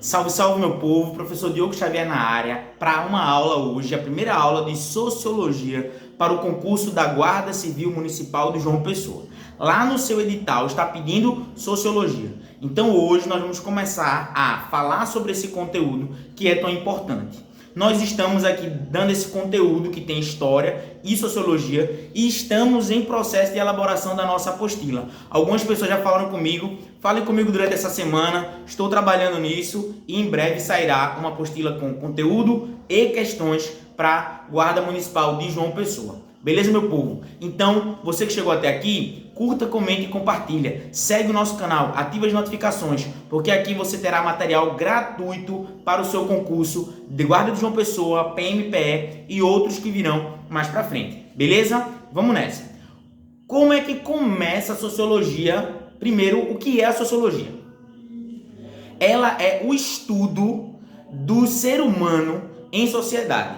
Salve, salve meu povo, professor Diogo Xavier na área, para uma aula hoje, a primeira aula de Sociologia para o concurso da Guarda Civil Municipal de João Pessoa. Lá no seu edital está pedindo Sociologia. Então hoje nós vamos começar a falar sobre esse conteúdo que é tão importante. Nós estamos aqui dando esse conteúdo que tem História e Sociologia e estamos em processo de elaboração da nossa apostila. Algumas pessoas já falaram comigo, falem comigo durante essa semana, estou trabalhando nisso e em breve sairá uma apostila com conteúdo e questões para a Guarda Municipal de João Pessoa. Beleza, meu povo? Então, você que chegou até aqui, curta, comente e compartilha. Segue o nosso canal, ativa as notificações, porque aqui você terá material gratuito para o seu concurso de Guarda de João Pessoa, PMPE e outros que virão mais pra frente. Beleza? Vamos nessa. Como é que começa a Sociologia? Primeiro, o que é a Sociologia? Ela é o estudo do ser humano em sociedade.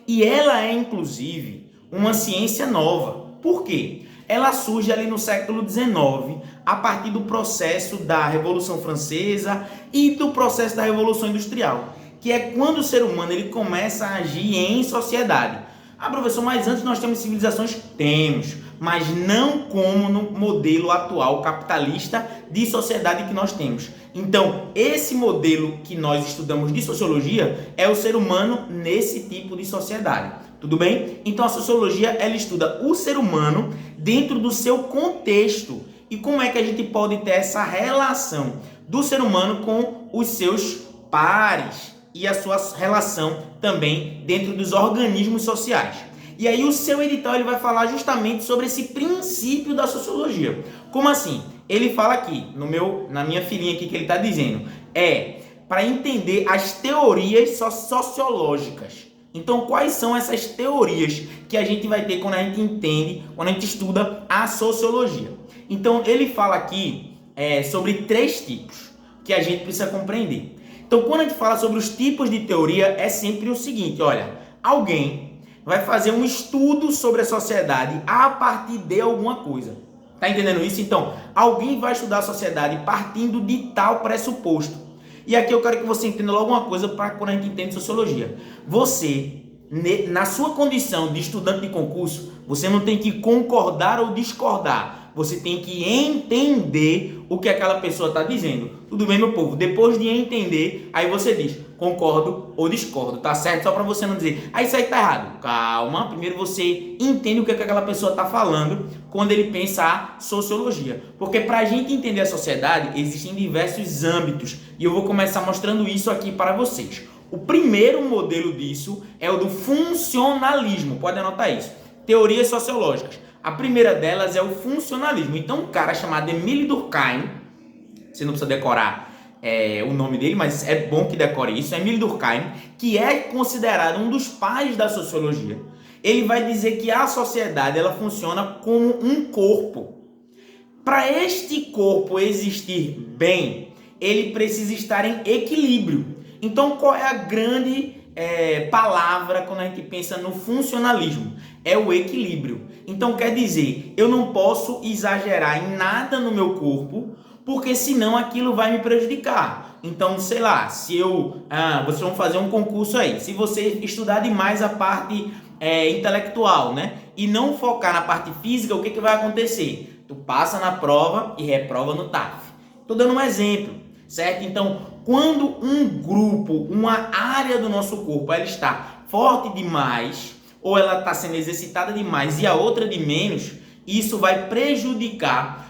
E ela é, inclusive, uma ciência nova. Por quê? Ela surge ali no século XIX, a partir do processo da Revolução Francesa e do processo da Revolução Industrial, que é quando o ser humano ele começa a agir em sociedade. Ah, professor, mas antes nós temos civilizações? Temos, mas não como no modelo atual capitalista de sociedade que nós temos. Então, esse modelo que nós estudamos de sociologia é o ser humano nesse tipo de sociedade. Tudo bem? Então a sociologia ela estuda o ser humano dentro do seu contexto e como é que a gente pode ter essa relação do ser humano com os seus pares e a sua relação também dentro dos organismos sociais. E aí o seu edital ele vai falar justamente sobre esse princípio da sociologia. Como assim? Ele fala aqui na minha filinha aqui que ele está dizendo para entender as teorias sociológicas. Então, quais são essas teorias que a gente vai ter quando a gente entende, quando a gente estuda a sociologia? Então, ele fala aqui sobre 3 tipos que a gente precisa compreender. Então, quando a gente fala sobre os tipos de teoria, é sempre o seguinte, olha, alguém vai fazer um estudo sobre a sociedade a partir de alguma coisa. Tá entendendo isso? Então, alguém vai estudar a sociedade partindo de tal pressuposto. E aqui eu quero que você entenda logo uma coisa para quando a gente entende sociologia. Você, na sua condição de estudante de concurso, você não tem que concordar ou discordar. Você tem que entender o que aquela pessoa está dizendo. Tudo bem, meu povo? Depois de entender, aí você diz concordo ou discordo, tá certo? Só para você não dizer, isso aí tá errado. Calma, primeiro você entende o que aquela pessoa está falando quando ele pensa a sociologia. Porque para a gente entender a sociedade, existem diversos âmbitos. E eu vou começar mostrando isso aqui para vocês. O primeiro modelo disso é o do funcionalismo. Pode anotar isso. Teorias sociológicas. A primeira delas é o funcionalismo. Então, um cara chamado Émile Durkheim, você não precisa decorar o nome dele, mas é bom que decore isso, Émile Durkheim, que é considerado um dos pais da sociologia. Ele vai dizer que a sociedade ela funciona como um corpo. Para este corpo existir bem, ele precisa estar em equilíbrio. Então, qual é a grande palavra quando a gente pensa no funcionalismo? É o equilíbrio. Então, quer dizer, eu não posso exagerar em nada no meu corpo, porque senão aquilo vai me prejudicar. Então, sei lá, se vocês vão fazer um concurso aí, se você estudar demais a parte intelectual, né, e não focar na parte física, o que vai acontecer? Tu passa na prova e reprova no TAF. Estou dando um exemplo, certo? Então, quando um grupo, uma área do nosso corpo, ela está forte demais, ou ela está sendo exercitada demais e a outra de menos, isso vai prejudicar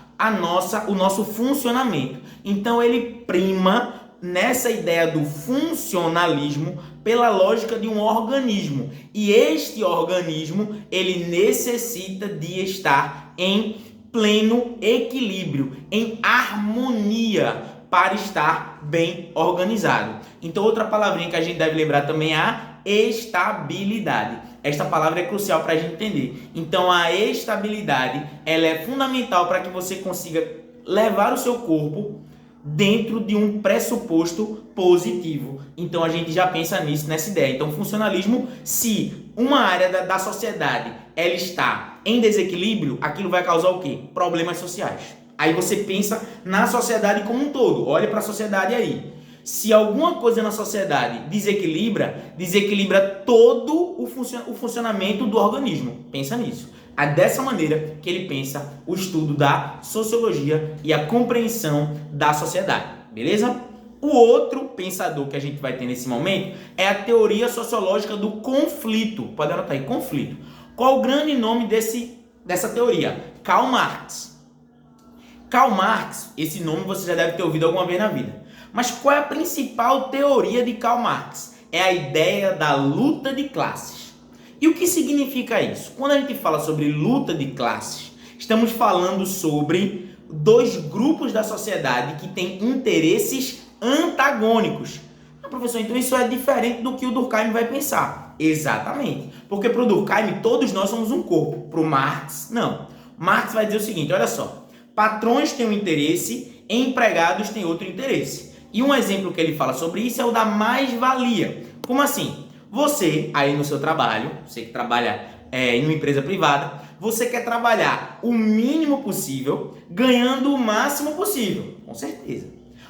o nosso funcionamento. Então ele prima nessa ideia do funcionalismo pela lógica de um organismo. E este organismo, ele necessita de estar em pleno equilíbrio, em harmonia, para estar bem organizado. Então outra palavrinha que a gente deve lembrar também é a estabilidade. Esta palavra é crucial para a gente entender. Então a estabilidade ela é fundamental para que você consiga levar o seu corpo dentro de um pressuposto positivo. Então a gente já pensa nisso, nessa ideia. Então funcionalismo, se uma área da sociedade ela está em desequilíbrio, aquilo vai causar o quê? Problemas sociais. Aí você pensa na sociedade como um todo. Olha para a sociedade aí. Se alguma coisa na sociedade desequilibra todo o funcionamento do organismo. Pensa nisso. É dessa maneira que ele pensa o estudo da sociologia e a compreensão da sociedade. Beleza? O outro pensador que a gente vai ter nesse momento é a teoria sociológica do conflito. Pode anotar aí, conflito. Qual o grande nome dessa teoria? Karl Marx. Karl Marx, esse nome você já deve ter ouvido alguma vez na vida. Mas qual é a principal teoria de Karl Marx? É a ideia da luta de classes. E o que significa isso? Quando a gente fala sobre luta de classes, estamos falando sobre dois grupos da sociedade que têm interesses antagônicos. Ah, professor, então isso é diferente do que o Durkheim vai pensar. Exatamente. Porque para o Durkheim, todos nós somos um corpo. Para o Marx, não. Marx vai dizer o seguinte, olha só. Patrões têm um interesse, empregados têm outro interesse. E um exemplo que ele fala sobre isso é o da mais-valia. Como assim? Você, aí no seu trabalho, você que trabalha em uma empresa privada, você quer trabalhar o mínimo possível, ganhando o máximo possível. Com certeza.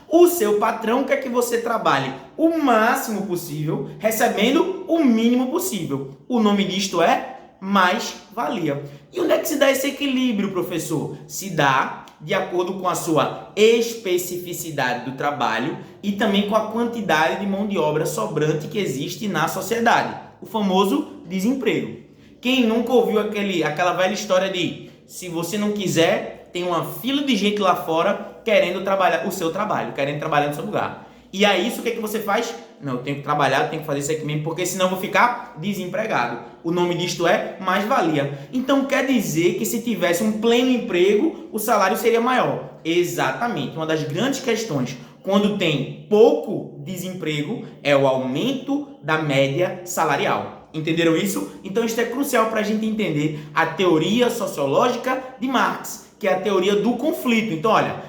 O seu patrão quer que você trabalhe o máximo possível, recebendo o mínimo possível. O nome disto é mais-valia. E onde é que se dá esse equilíbrio, professor? Se dá de acordo com a sua especificidade do trabalho e também com a quantidade de mão de obra sobrante que existe na sociedade. O famoso desemprego. Quem nunca ouviu aquela velha história de se você não quiser, tem uma fila de gente lá fora querendo trabalhar o seu trabalho, querendo trabalhar no seu lugar. E aí isso o que é que você faz? Não, eu tenho que trabalhar, eu tenho que fazer isso aqui mesmo, porque senão eu vou ficar desempregado. O nome disto é mais-valia. Então quer dizer que se tivesse um pleno emprego, o salário seria maior. Exatamente. Uma das grandes questões quando tem pouco desemprego é o aumento da média salarial. Entenderam isso? Então isso é crucial para a gente entender a teoria sociológica de Marx, que é a teoria do conflito. Então olha,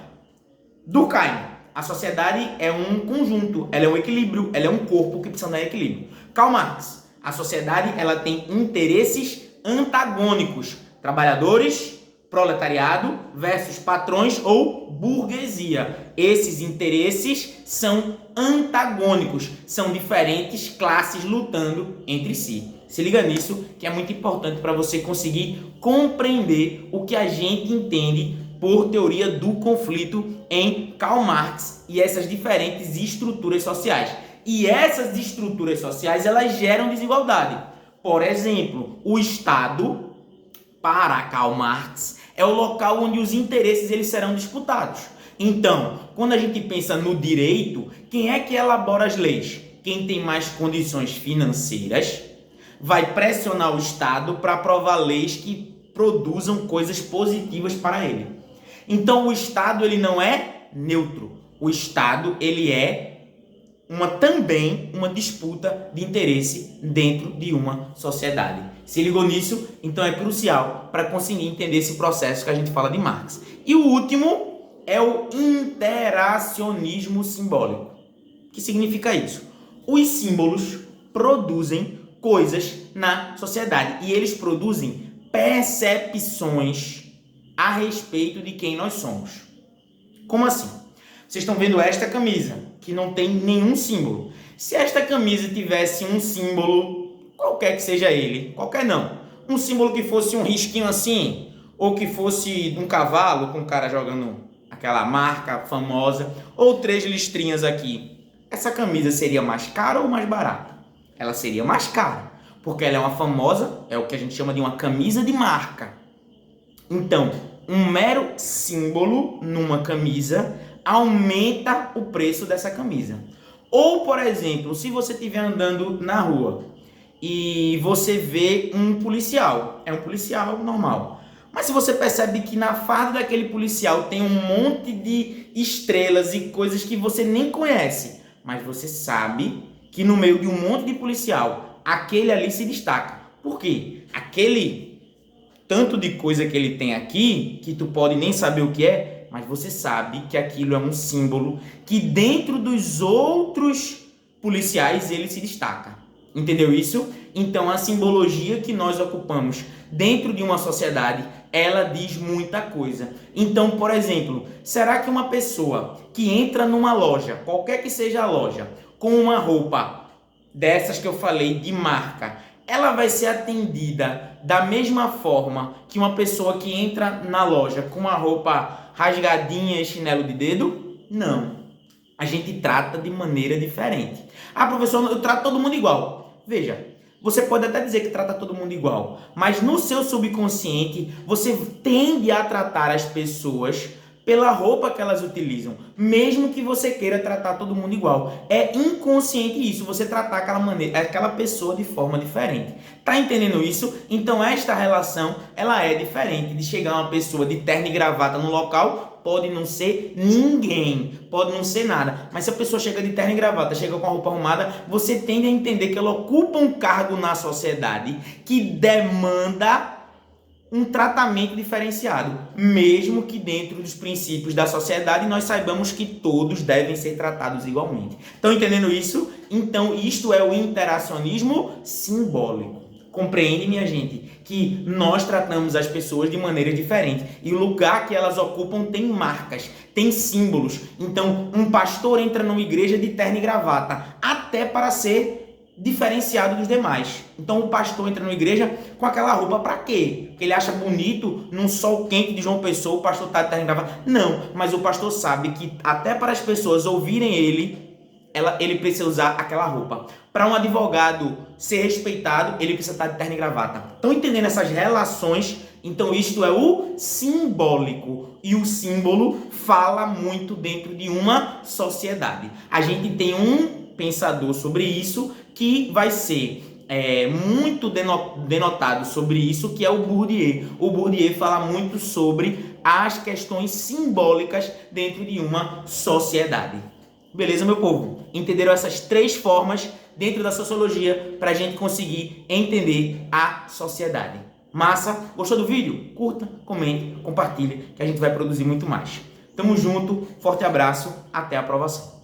Durkheim. A sociedade é um conjunto, ela é um equilíbrio, ela é um corpo que precisa de equilíbrio. Karl Marx, a sociedade ela tem interesses antagônicos. Trabalhadores, proletariado versus patrões ou burguesia. Esses interesses são antagônicos, são diferentes classes lutando entre si. Se liga nisso, que é muito importante para você conseguir compreender o que a gente entende por teoria do conflito em Karl Marx e essas diferentes estruturas sociais. E essas estruturas sociais, elas geram desigualdade. Por exemplo, o Estado, para Karl Marx, é o local onde os interesses eles serão disputados. Então, quando a gente pensa no direito, quem é que elabora as leis? Quem tem mais condições financeiras vai pressionar o Estado para aprovar leis que produzam coisas positivas para ele. Então o Estado ele não é neutro. O Estado ele é também uma disputa de interesse dentro de uma sociedade. Se ligou nisso? Então é crucial para conseguir entender esse processo que a gente fala de Marx. E o último é o interacionismo simbólico. O que significa isso? Os símbolos produzem coisas na sociedade e eles produzem percepções a respeito de quem nós somos. Como assim? Vocês estão vendo esta camisa, que não tem nenhum símbolo. Se esta camisa tivesse um símbolo, qualquer que seja ele, qualquer não, um símbolo que fosse um risquinho assim, ou que fosse um cavalo com o cara jogando aquela marca famosa, ou 3 listrinhas aqui, essa camisa seria mais cara ou mais barata? Ela seria mais cara, porque ela é uma famosa, é o que a gente chama de uma camisa de marca. Então, um mero símbolo numa camisa aumenta o preço dessa camisa. Ou, por exemplo, se você estiver andando na rua e você vê um policial, é um policial normal, mas se você percebe que na farda daquele policial tem um monte de estrelas e coisas que você nem conhece, mas você sabe que no meio de um monte de policial, aquele ali se destaca. Por quê? Aquele tanto de coisa que ele tem aqui, que tu pode nem saber o que é, mas você sabe que aquilo é um símbolo que dentro dos outros policiais ele se destaca. Entendeu isso? Então a simbologia que nós ocupamos dentro de uma sociedade, ela diz muita coisa. Então, por exemplo, será que uma pessoa que entra numa loja, qualquer que seja a loja, com uma roupa dessas que eu falei de marca, ela vai ser atendida da mesma forma que uma pessoa que entra na loja com uma roupa rasgadinha e chinelo de dedo? Não. A gente trata de maneira diferente. Ah, professor, eu trato todo mundo igual. Veja, você pode até dizer que trata todo mundo igual, mas no seu subconsciente você tende a tratar as pessoas pela roupa que elas utilizam, mesmo que você queira tratar todo mundo igual. É inconsciente isso, você tratar aquela pessoa de forma diferente. Tá entendendo isso? Então esta relação, ela é diferente de chegar uma pessoa de terno e gravata no local, pode não ser ninguém, pode não ser nada, mas se a pessoa chega de terno e gravata, chega com a roupa arrumada, você tende a entender que ela ocupa um cargo na sociedade que demanda um tratamento diferenciado, mesmo que dentro dos princípios da sociedade nós saibamos que todos devem ser tratados igualmente. Estão entendendo isso? Então isto é o interacionismo simbólico. Compreende, minha gente, que nós tratamos as pessoas de maneira diferente e o lugar que elas ocupam tem marcas, tem símbolos. Então um pastor entra numa igreja de terno e gravata, até para ser diferenciado dos demais. Então o pastor entra numa igreja com aquela roupa para quê? Porque ele acha bonito num sol quente de João Pessoa, o pastor está de terno e gravata? Não, mas o pastor sabe que até para as pessoas ouvirem ele precisa usar aquela roupa. Para um advogado ser respeitado, ele precisa estar de terno e gravata. Estão entendendo essas relações? Então isto é o simbólico. E o símbolo fala muito dentro de uma sociedade. A gente tem um pensador sobre isso que vai ser muito denotado sobre isso, que é o Bourdieu. O Bourdieu fala muito sobre as questões simbólicas dentro de uma sociedade. Beleza, meu povo? Entenderam essas 3 formas dentro da sociologia para a gente conseguir entender a sociedade. Massa? Gostou do vídeo? Curta, comente, compartilhe, que a gente vai produzir muito mais. Tamo junto, forte abraço, até a aprovação.